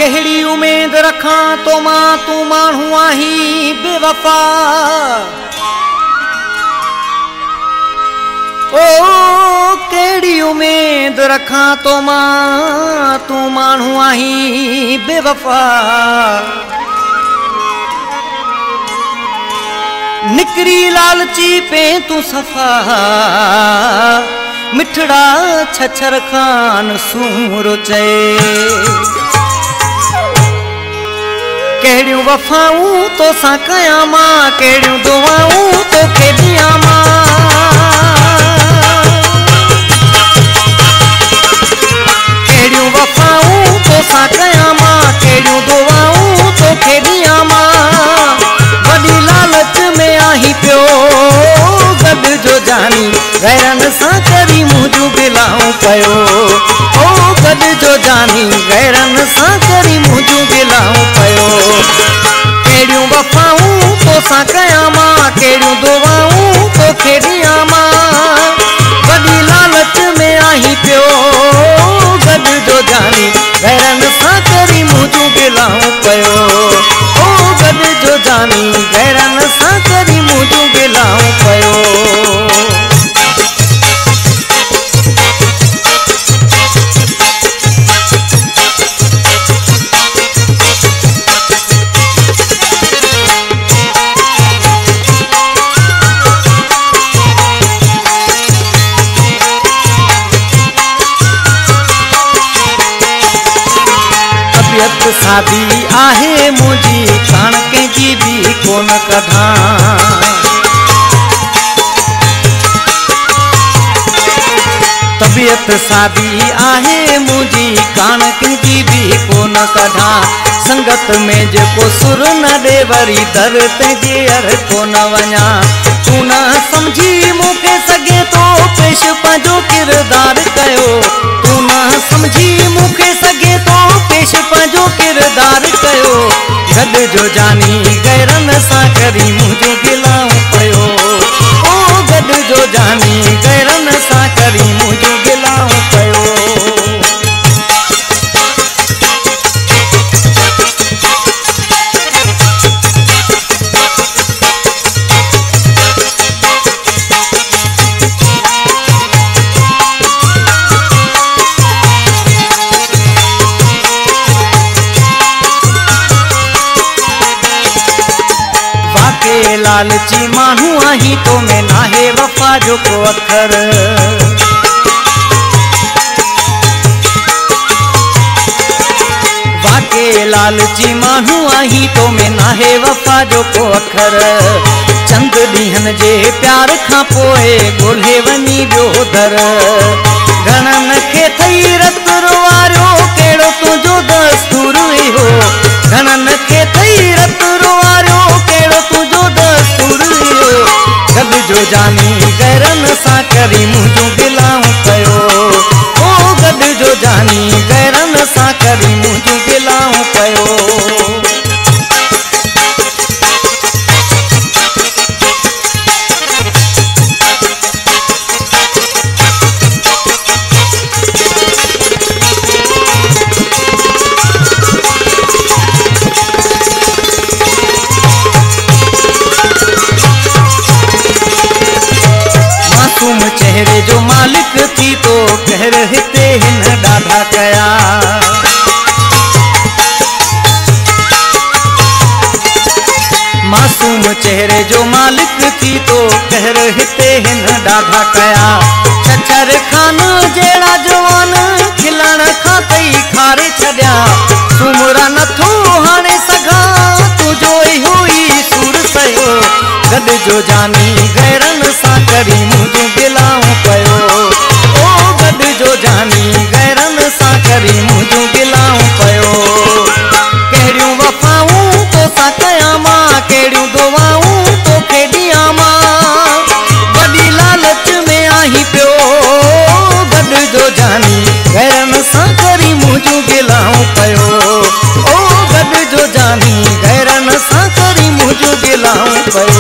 कहिड़ी उम्मीद रखां तो मां तू माण्हू आहीं बेवफा। ओ कहिड़ी उम्मीद रखां तो मां तू माण्हू आहीं बेवफा। निकरी लालची पे तू सफ़ा मिठड़ा छछर खान सूरो चए। कहिड़ियूं वफ़ाऊं तो सां कयां मां कहिड़ियूं दुआऊं तोखे ॾियां मां। कहिड़ियूं वफ़ाऊं तो सां कयां मां कहिड़ियूं दुआऊं तोखे ॾियां मां। वॾी लालच में आहीं पियो गॾ जो जानी गैरनि सां करी मुंहिंजूं गिलाऊं कयो। ओ गॾ जो जानी गैरनि सां करी मुंहिंजूं गिलाऊं कयो। कहिड़ियूं वफ़ाऊं तो सां कयां मां कहिड़ियूं दुआऊं तोखे ॾियां मां। वॾी लालच में आहीं पियो गॾ जो जानी गैरनि सां करी मुंहिंजूं गिलाऊं कयो। ओ गॾ जो जानी गैरनि सां करी मुंहिंजूं गिलाऊं कयो। सादी आहे मुंहिंजी कान कंहिंजी बि कोन कढां। तबियत सादी आहे मुंहिंजी कान कंहिंजी बि कोन कढां। संगत में जेको सुर न ॾे वरी दर ते जीअर कोन वञा। तू न सम्झी मूंखे सघे थो पेश पंहिंजो किरदार कयो। तू न सम्झी मूंखे सघे थो पेश पंहिंजो किरदार कयो। गॾ जो जानी गैरनि सां करी मुंहिंजूं गिलाऊं कयो। ओ गॾ जो जानी गैरनि सां करी मुंहिंजूं गिलाऊं कयो। लालची माण्हू आहीं तो में नाहे वफ़ा जो को अखर। वाके लालची माण्हू आहीं तो में नाहे वफ़ा जो को अखर। चंद ॾींहंनि जे प्यार खां पोइ ॻोल्हे वञी ॿियो दर। घणनि खे थई रत रोवारियो कहिड़ो तुंहिंजो दस्तूर इहो। घणनि खे थई रत रोवारियो कहिड़ो तुंहिंजो दस्तूर इहो। गॾ जो जानी गैरनि सां करी मुंहिंजूं गिलाऊं कयो। ओ गॾ जो जानी गैरनि सां करी मुंहिंजूं गिलाऊं कयो। चेहरे जो मालिक थी तो कहर हिते हिन ॾाढा कया। मासूम चेहरे जो मालिक थी तो कहर हिते हिन ॾाढा कया। छछर खान जहिड़ा जवान खिलण खां तई खारे छॾिया। सुमरा नथो हाणे सघां तुंहिंजो इहो ई सूर सयो। गॾ जो जानी गैरनि सां करी मुंहिंजूं गिलाऊं कयो। ओ गॾ जो जानी गैरनि सां करी मुंहिंजूं गिलाऊं कयो। कहिड़ियूं वफ़ाऊं तो सां कयां मां कहिड़ियूं दुआऊं तोखे ॾियां मां। वॾी लालच में आहीं पियो गॾ जो जानी गैरनि सां करी मुंहिंजूं गिलाऊं कयो। ओ गॾ जो जानी गैरनि सां करी मुंहिंजूं गिलाऊं कयो।